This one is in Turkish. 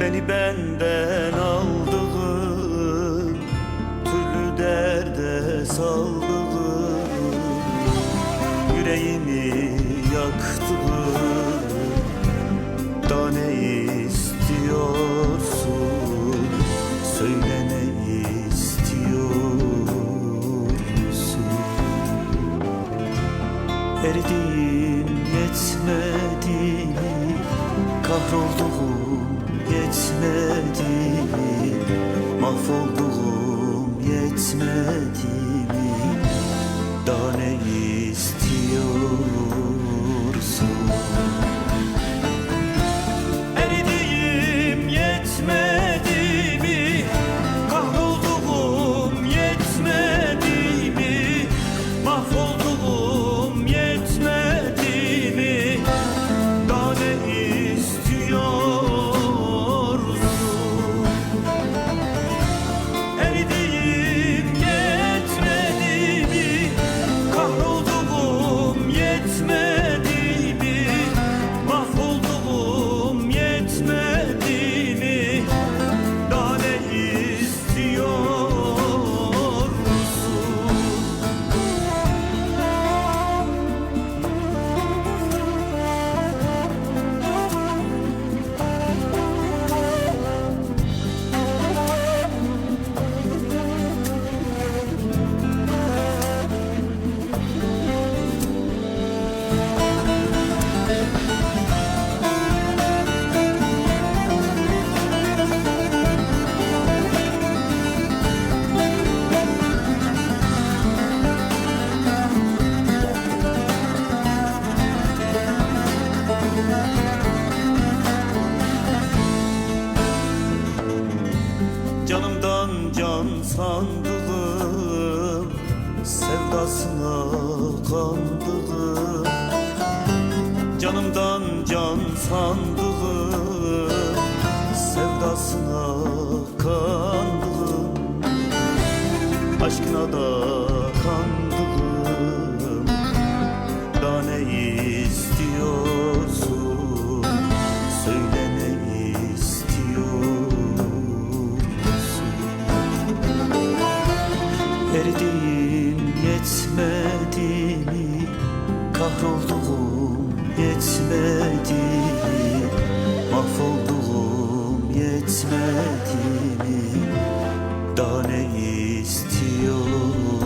Beni benden aldığın, türlü derde saldığın, yüreğimi yaktığın, da ne istiyorsun? Söyle ne istiyorsun? Eridiğim yetmedi mi? Kahrolduğum yetmedi mi? Mahvolduğum yetmedi mi? Daha ne istiyorsun? Eridiğim yetmedi mi? Kahrolduğum yetmedi mi? Mahvolduğum yetmedi mi? Daha ne istiyorsun? Eridiğim yetmedi mi? Kahrolduğum yetmedi mi? Mahvolduğum yetmedi mi? Daha ne istiyorsun? Canımdan can sandığım, sevdasına kandığım, canımdan can sandığım, sevdasına kandığım, aşkına da kandığım, da ne istiyorsun? Söyle ne istiyorsun? Eridiğim yetmedi mi? Kahrolduğum yetmedi mi? Mahvolduğum yetmedi mi? Daha ne istiyorsun?